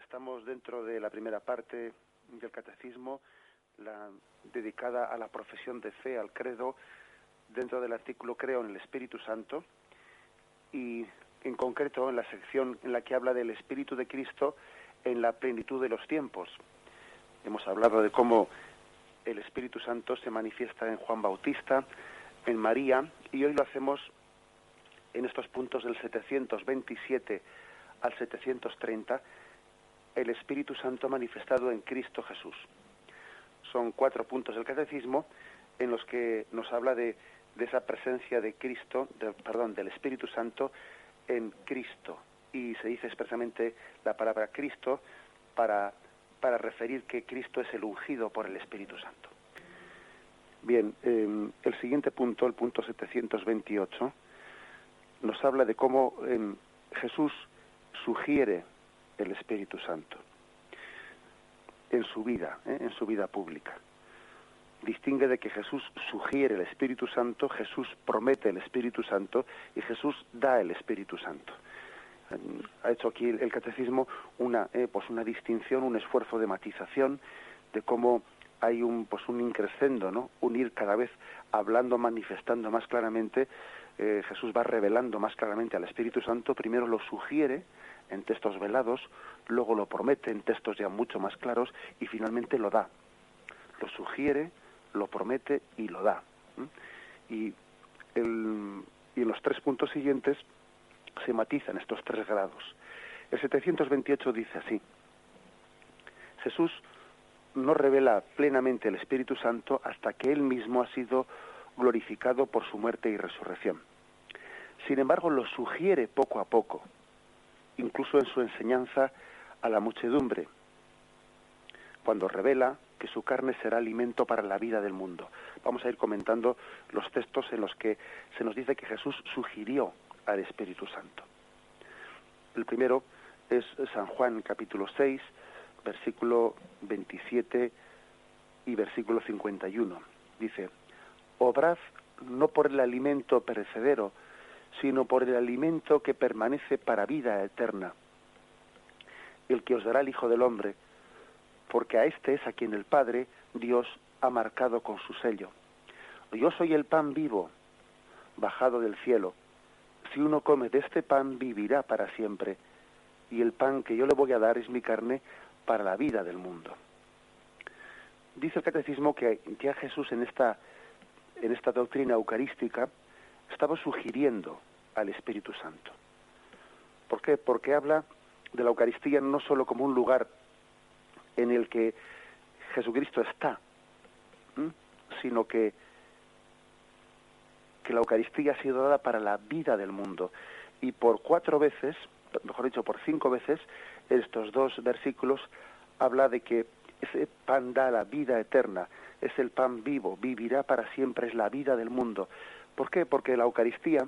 Estamos dentro de la primera parte del catecismo, dedicada a la profesión de fe, al credo, dentro del artículo Creo en el Espíritu Santo, y en concreto en la sección en la que habla del Espíritu de Cristo en la plenitud de los tiempos. Hemos hablado de cómo el Espíritu Santo se manifiesta en Juan Bautista, en María, y hoy lo hacemos en estos puntos del 727 al 730, el Espíritu Santo manifestado en Cristo Jesús. Son 4 puntos del catecismo en los que nos habla de esa presencia de Cristo, del Espíritu Santo en Cristo. Y se dice expresamente la palabra Cristo para referir que Cristo es el ungido por el Espíritu Santo. Bien, el siguiente punto, el punto 728, nos habla de cómo Jesús sugiere el Espíritu Santo en su vida pública. Distingue de que Jesús sugiere el Espíritu Santo, Jesús promete el Espíritu Santo y Jesús da el Espíritu Santo. Ha hecho aquí el catecismo una distinción, un esfuerzo de matización de cómo hay un increscendo, ¿no? Un ir cada vez hablando, manifestando más claramente. Jesús va revelando más claramente al Espíritu Santo. Primero lo sugiere en textos velados, luego lo promete en textos ya mucho más claros y finalmente lo da. Lo sugiere, lo promete y lo da. Y en los 3 puntos siguientes se matizan estos 3 grados. El 728 dice así: Jesús no revela plenamente el Espíritu Santo hasta que Él mismo ha sido glorificado por su muerte y resurrección. Sin embargo, lo sugiere poco a poco, incluso en su enseñanza a la muchedumbre, cuando revela que su carne será alimento para la vida del mundo. Vamos a ir comentando los textos en los que se nos dice que Jesús sugirió al Espíritu Santo. El primero es San Juan, capítulo 6, versículo 27 y versículo 51. Dice: Obrad no por el alimento perecedero, sino por el alimento que permanece para vida eterna, el que os dará el Hijo del Hombre, porque a este es a quien el Padre, Dios, ha marcado con su sello. Yo soy el pan vivo, bajado del cielo. Si uno come de este pan, vivirá para siempre, y el pan que yo le voy a dar es mi carne para la vida del mundo. Dice el catecismo que ya Jesús en esta doctrina eucarística estaba sugiriendo al Espíritu Santo. ¿Por qué? Porque habla de la Eucaristía no solo como un lugar en el que Jesucristo está, sino que la Eucaristía ha sido dada para la vida del mundo. Y por 4 veces, mejor dicho, por 5 veces, estos 2 versículos habla de que ese pan da la vida eterna, es el pan vivo, vivirá para siempre, es la vida del mundo. ¿Por qué? Porque de la Eucaristía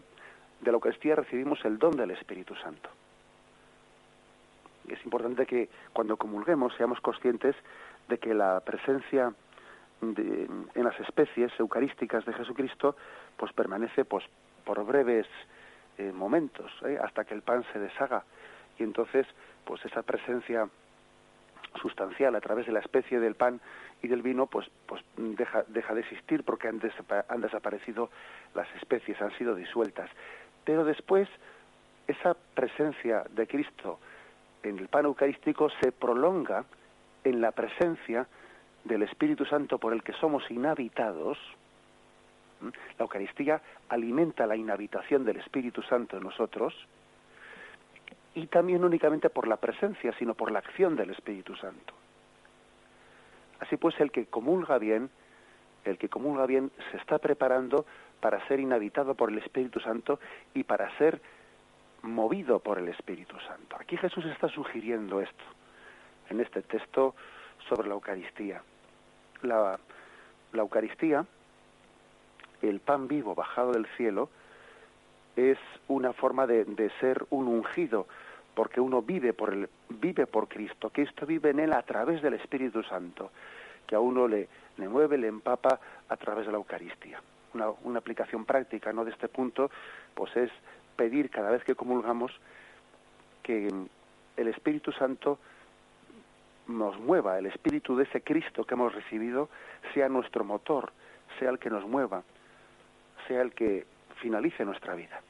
recibimos el don del Espíritu Santo. Es importante que cuando comulguemos seamos conscientes de que la presencia en las especies eucarísticas de Jesucristo pues permanece por breves momentos, hasta que el pan se deshaga, y entonces pues esa presencia sustancial a través de la especie del pan y del vino pues deja de existir, porque han desaparecido las especies, han sido disueltas. Pero después esa presencia de Cristo en el pan eucarístico se prolonga en la presencia del Espíritu Santo por el que somos inhabitados. La Eucaristía alimenta la inhabitación del Espíritu Santo en nosotros, y también no únicamente por la presencia, sino por la acción del Espíritu Santo. Así pues, el que comulga bien se está preparando para ser inhabitado por el Espíritu Santo y para ser movido por el Espíritu Santo. Aquí Jesús está sugiriendo esto en este texto sobre la Eucaristía. La Eucaristía, el pan vivo bajado del cielo, es una forma de ser un ungido, porque uno vive por Cristo. Cristo vive en él a través del Espíritu Santo, que a uno le mueve, le empapa a través de la Eucaristía. Una aplicación práctica, ¿no?, de este punto pues es pedir cada vez que comulgamos que el Espíritu Santo nos mueva, el espíritu de ese Cristo que hemos recibido sea nuestro motor, sea el que nos mueva, sea el que finalice nuestra vida.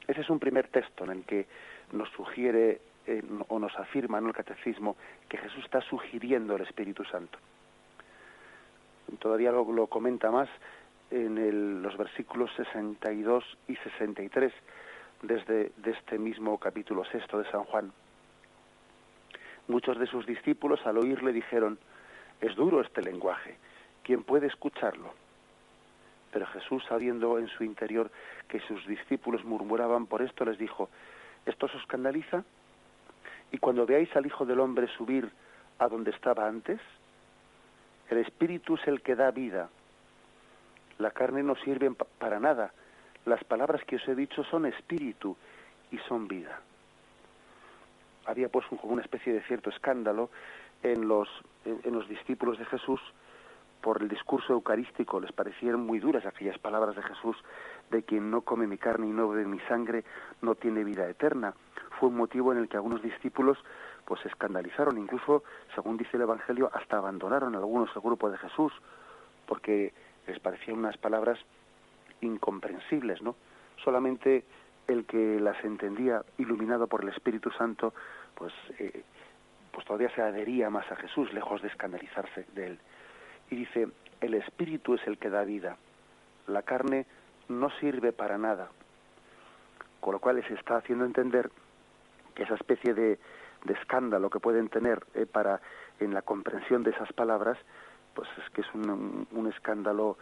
Ese es un primer texto en el que nos sugiere o nos afirma en el catecismo que Jesús está sugiriendo el Espíritu Santo. Todavía lo comenta más en los versículos 62 y 63 de este mismo capítulo 6 de San Juan. Muchos de sus discípulos al oírle dijeron: es duro este lenguaje, ¿quién puede escucharlo? Pero Jesús, sabiendo en su interior que sus discípulos murmuraban por esto, les dijo: ¿esto os escandaliza? Y cuando veáis al Hijo del Hombre subir a donde estaba antes, el Espíritu es el que da vida. La carne no sirve para nada. Las palabras que os he dicho son espíritu y son vida. Había pues como una especie de cierto escándalo en los discípulos de Jesús por el discurso eucarístico. Les parecieron muy duras aquellas palabras de Jesús de quien no come mi carne y no bebe mi sangre no tiene vida eterna. Fue un motivo en el que algunos discípulos pues se escandalizaron, incluso, según dice el Evangelio, hasta abandonaron algunos el grupo de Jesús, porque les parecían unas palabras incomprensibles, ¿no? Solamente el que las entendía, iluminado por el Espíritu Santo, pues todavía se adhería más a Jesús, lejos de escandalizarse de él. Y dice: el Espíritu es el que da vida, la carne no sirve para nada. Con lo cual les está haciendo entender que esa especie de escándalo que pueden tener en la comprensión de esas palabras, pues es que es un escándalo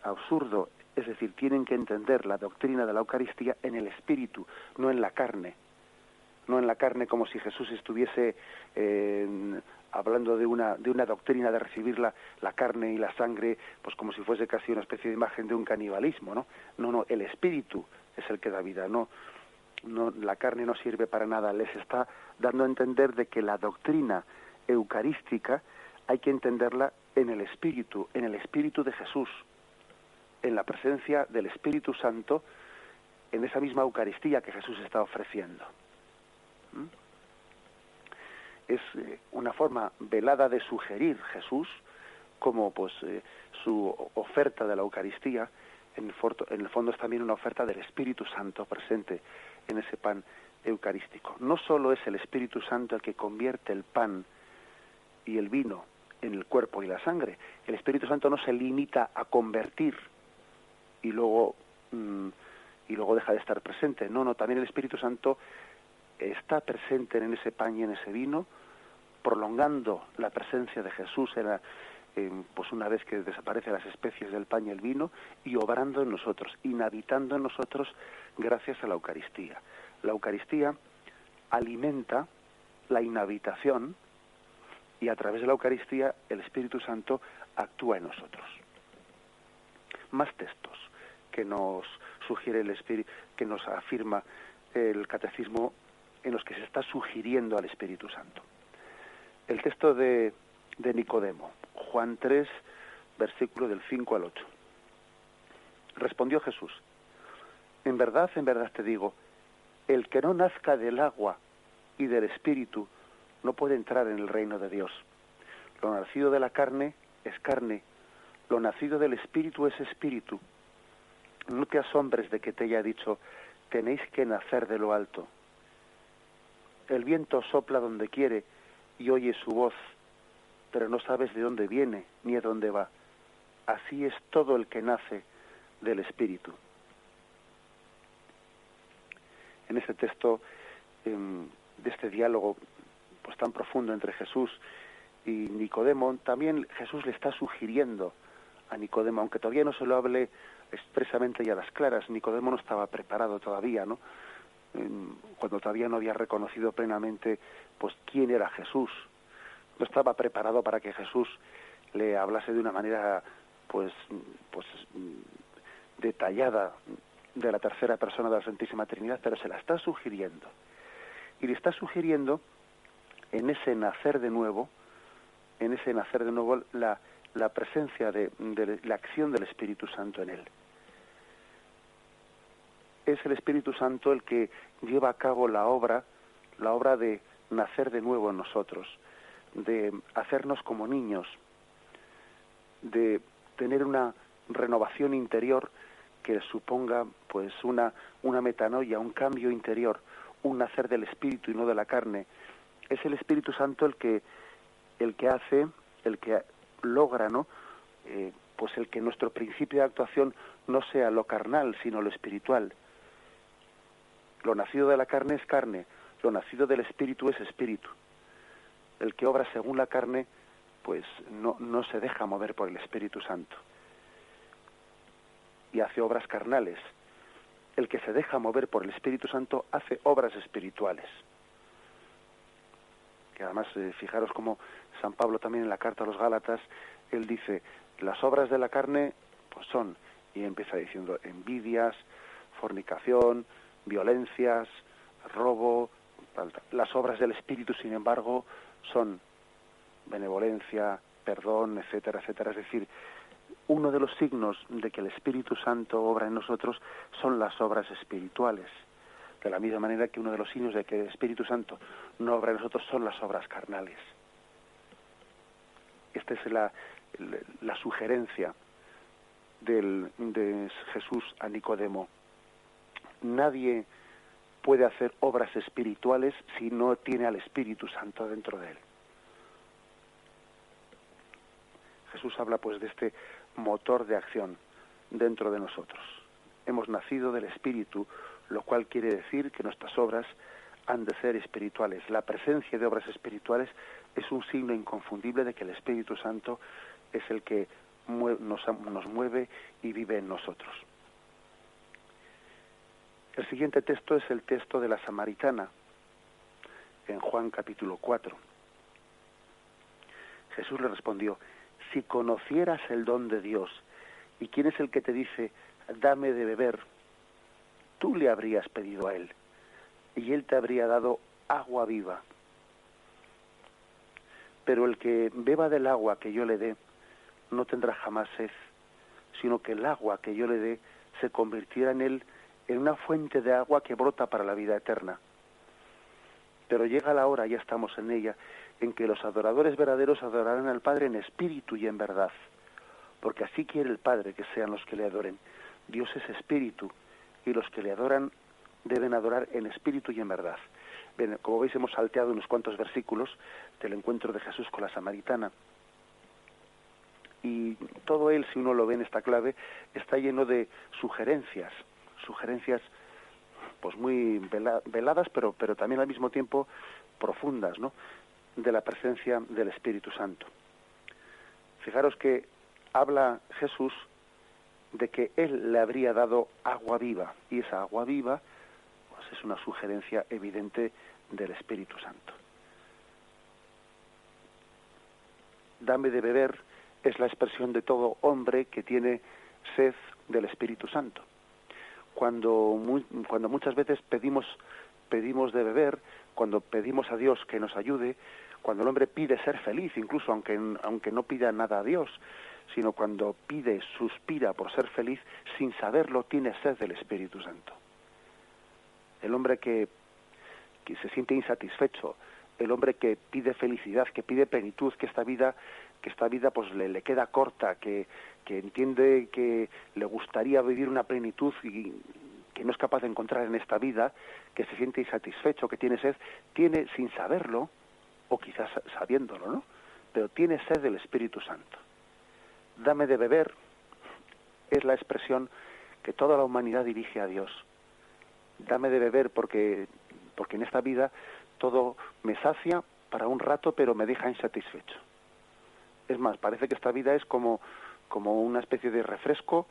absurdo. Es decir, tienen que entender la doctrina de la Eucaristía en el Espíritu, no en la carne. No en la carne, como si Jesús estuviese hablando de una doctrina de recibir la carne y la sangre, pues como si fuese casi una especie de imagen de un canibalismo, ¿no? No, el Espíritu es el que da vida, no, la carne no sirve para nada. Les está dando a entender de que la doctrina eucarística hay que entenderla en el Espíritu de Jesús, en la presencia del Espíritu Santo, en esa misma Eucaristía que Jesús está ofreciendo. Es una forma velada de sugerir Jesús como pues su oferta de la Eucaristía. En el fondo es también una oferta del Espíritu Santo presente en ese pan eucarístico. No solo es el Espíritu Santo el que convierte el pan y el vino en el cuerpo y la sangre. El Espíritu Santo no se limita a convertir y luego deja de estar presente. No, también el Espíritu Santo está presente en ese pan y en ese vino, prolongando la presencia de Jesús pues una vez que desaparecen las especies del pan y el vino, y obrando en nosotros, inhabitando en nosotros gracias a la Eucaristía. La Eucaristía alimenta la inhabitación y a través de la Eucaristía el Espíritu Santo actúa en nosotros. Más textos que nos sugiere el Espíritu, que nos afirma el Catecismo, en los que se está sugiriendo al Espíritu Santo. El texto de Nicodemo, Juan 3, versículo del 5 al 8. Respondió Jesús: en verdad te digo, el que no nazca del agua y del Espíritu no puede entrar en el reino de Dios. Lo nacido de la carne es carne, lo nacido del Espíritu es espíritu. No te asombres de que te haya dicho: tenéis que nacer de lo alto. El viento sopla donde quiere y oyes su voz, pero no sabes de dónde viene ni a dónde va. Así es todo el que nace del Espíritu. En este texto, de este diálogo pues tan profundo entre Jesús y Nicodemo, también Jesús le está sugiriendo a Nicodemo, aunque todavía no se lo hable expresamente y a las claras. Nicodemo no estaba preparado todavía, ¿no? Cuando todavía no había reconocido plenamente pues quién era Jesús. No estaba preparado para que Jesús le hablase de una manera pues detallada de la tercera persona de la Santísima Trinidad, pero se la está sugiriendo. Y le está sugiriendo en ese nacer de nuevo la presencia de la acción del Espíritu Santo en él. Es el Espíritu Santo el que lleva a cabo la obra de nacer de nuevo en nosotros, de hacernos como niños, de tener una renovación interior que suponga pues una metanoia, un cambio interior, un nacer del espíritu y no de la carne. Es el Espíritu Santo el que hace, el que logra, ¿no? Pues el que nuestro principio de actuación no sea lo carnal, sino lo espiritual. Lo nacido de la carne es carne, lo nacido del espíritu es espíritu. El que obra según la carne, pues no se deja mover por el Espíritu Santo y hace obras carnales. El que se deja mover por el Espíritu Santo hace obras espirituales. Que además, fijaros cómo San Pablo también en la carta a los Gálatas, él dice, las obras de la carne pues son, y empieza diciendo, envidias, fornicación, violencias, robo. Las obras del Espíritu, sin embargo, son benevolencia, perdón, etcétera, etcétera. Es decir, uno de los signos de que el Espíritu Santo obra en nosotros son las obras espirituales. De la misma manera que uno de los signos de que el Espíritu Santo no obra en nosotros son las obras carnales. Esta es la sugerencia de Jesús a Nicodemo. Nadie puede hacer obras espirituales si no tiene al Espíritu Santo dentro de él. Jesús habla pues de este motor de acción dentro de nosotros. Hemos nacido del Espíritu, lo cual quiere decir que nuestras obras han de ser espirituales. La presencia de obras espirituales es un signo inconfundible de que el Espíritu Santo es el que nos mueve y vive en nosotros. El siguiente texto es el texto de la Samaritana, en Juan capítulo 4. Jesús le respondió, si conocieras el don de Dios, y quién es el que te dice, dame de beber, tú le habrías pedido a él, y él te habría dado agua viva. Pero el que beba del agua que yo le dé, no tendrá jamás sed, sino que el agua que yo le dé se convirtiera en él en una fuente de agua que brota para la vida eterna. Pero llega la hora, ya estamos en ella, en que los adoradores verdaderos adorarán al Padre en espíritu y en verdad, porque así quiere el Padre que sean los que le adoren. Dios es espíritu, y los que le adoran deben adorar en espíritu y en verdad. Bien, como veis, hemos salteado unos cuantos versículos del encuentro de Jesús con la Samaritana. Y todo él, si uno lo ve en esta clave, está lleno de sugerencias pues muy veladas, pero también al mismo tiempo profundas, ¿no?, de la presencia del Espíritu Santo. Fijaros que habla Jesús de que él le habría dado agua viva, y esa agua viva pues es una sugerencia evidente del Espíritu Santo. Dame de beber es la expresión de todo hombre que tiene sed del Espíritu Santo. Cuando muchas veces pedimos de beber, cuando pedimos a Dios que nos ayude, cuando el hombre pide ser feliz, incluso aunque no pida nada a Dios, sino cuando suspira por ser feliz, sin saberlo, tiene sed del Espíritu Santo. El hombre que se siente insatisfecho, el hombre que pide felicidad, que pide plenitud, que esta vida pues le queda corta, que entiende que le gustaría vivir una plenitud y que no es capaz de encontrar en esta vida, que se siente insatisfecho, que tiene sed, tiene sin saberlo, o quizás sabiéndolo, ¿no?, pero tiene sed del Espíritu Santo. Dame de beber es la expresión que toda la humanidad dirige a Dios. Dame de beber porque en esta vida todo me sacia para un rato, pero me deja insatisfecho. Es más, parece que esta vida es como una especie de refresco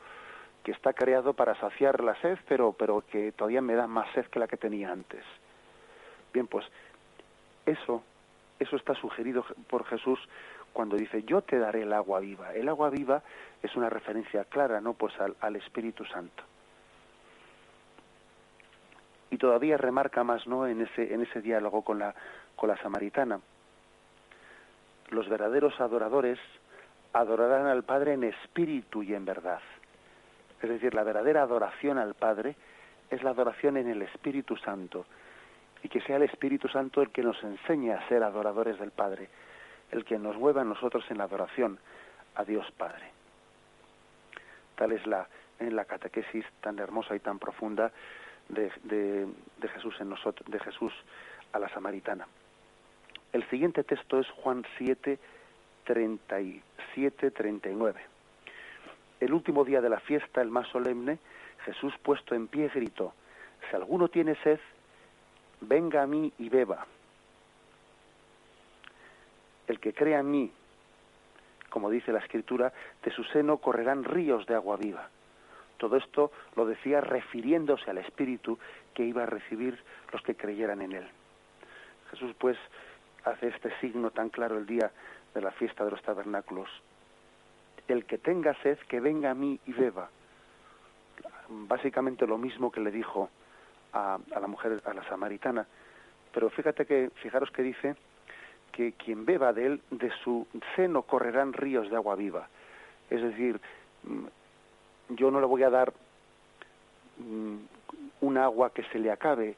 que está creado para saciar la sed, pero que todavía me da más sed que la que tenía antes. Bien, pues eso está sugerido por Jesús cuando dice, yo te daré el agua viva. El agua viva es una referencia clara, ¿no?, pues al Espíritu Santo. Y todavía remarca más, ¿no?, en ese diálogo con la Samaritana. Los verdaderos adoradores adorarán al Padre en espíritu y en verdad. Es decir, la verdadera adoración al Padre es la adoración en el Espíritu Santo. y que sea el Espíritu Santo el que nos enseñe a ser adoradores del Padre, el que nos mueva a nosotros en la adoración a Dios Padre. Tal es en la catequesis tan hermosa y tan profunda de Jesús en nosotros, de Jesús a la samaritana. El siguiente texto es Juan 7, 37, 39. El último día de la fiesta, el más solemne, Jesús puesto en pie gritó: si alguno tiene sed, venga a mí y beba. El que crea en mí, como dice la Escritura, de su seno correrán ríos de agua viva. Todo esto lo decía refiriéndose al Espíritu que iba a recibir los que creyeran en él. Jesús, pues, hace este signo tan claro el día de la fiesta de los tabernáculos. El que tenga sed, que venga a mí y beba. Básicamente lo mismo que le dijo a la mujer, a la samaritana. Pero fijaros que dice que quien beba de él, de su seno correrán ríos de agua viva. Es decir, yo no le voy a dar un agua que se le acabe,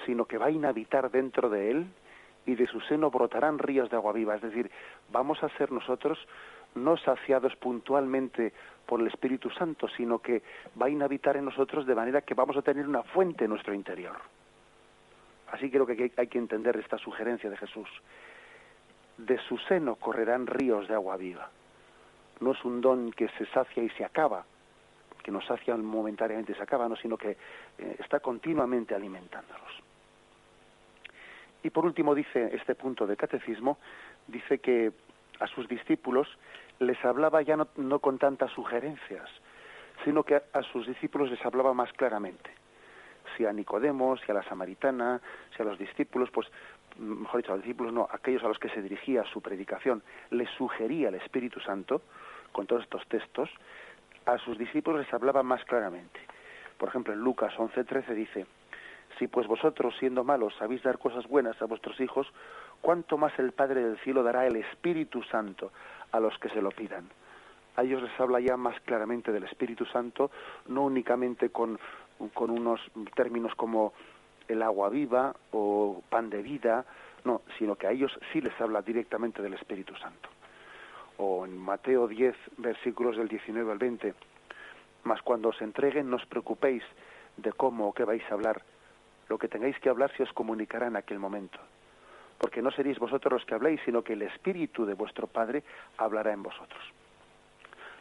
sino que va a inhabitar dentro de él y de su seno brotarán ríos de agua viva. Es decir, vamos a ser nosotros no saciados puntualmente por el Espíritu Santo, sino que va a inhabitar en nosotros de manera que vamos a tener una fuente en nuestro interior. Así creo que hay que entender esta sugerencia de Jesús. De su seno correrán ríos de agua viva. No es un don que se sacia y se acaba, que nos sacia momentáneamente y se acaba, no, sino que está continuamente alimentándonos. Y por último dice este punto de catecismo, dice que a sus discípulos les hablaba ya no con tantas sugerencias, sino que a sus discípulos les hablaba más claramente. Si a Nicodemo, si a la samaritana, si a los discípulos, pues, mejor dicho, a los discípulos no, aquellos a los que se dirigía su predicación, les sugería el Espíritu Santo, con todos estos textos, a sus discípulos les hablaba más claramente. Por ejemplo, en Lucas 11:13 dice: si pues vosotros, siendo malos, sabéis dar cosas buenas a vuestros hijos, ¿cuánto más el Padre del cielo dará el Espíritu Santo a los que se lo pidan? A ellos les habla ya más claramente del Espíritu Santo, no únicamente con unos términos como el agua viva o pan de vida, no, sino que a ellos sí les habla directamente del Espíritu Santo. O en Mateo 10, versículos del 19 al 20, mas cuando os entreguen no os preocupéis de cómo o qué vais a hablar, lo que tengáis que hablar se os comunicará en aquel momento, porque no seréis vosotros los que habléis, sino que el Espíritu de vuestro Padre hablará en vosotros.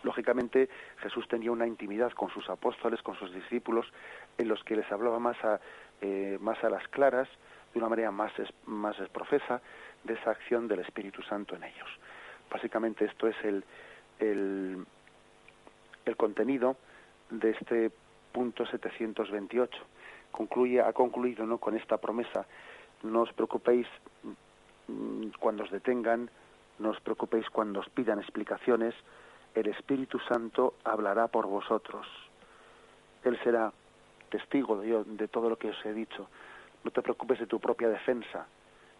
Lógicamente, Jesús tenía una intimidad con sus apóstoles, con sus discípulos, en los que les hablaba más a las claras, de una manera más profesa, de esa acción del Espíritu Santo en ellos. Básicamente esto es el contenido de este punto 728. Ha concluido, ¿no?, con esta promesa: no os preocupéis cuando os detengan, no os preocupéis cuando os pidan explicaciones, el Espíritu Santo hablará por vosotros. Él será testigo de todo lo que os he dicho. No te preocupes de tu propia defensa,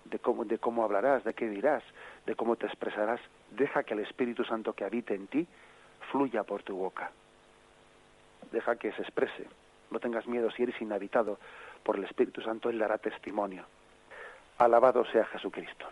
de cómo hablarás, de qué dirás, de cómo te expresarás. Deja que el Espíritu Santo que habite en ti fluya por tu boca. Deja que se exprese. No tengas miedo, si eres inhabitado por el Espíritu Santo, Él dará testimonio. Alabado sea Jesucristo.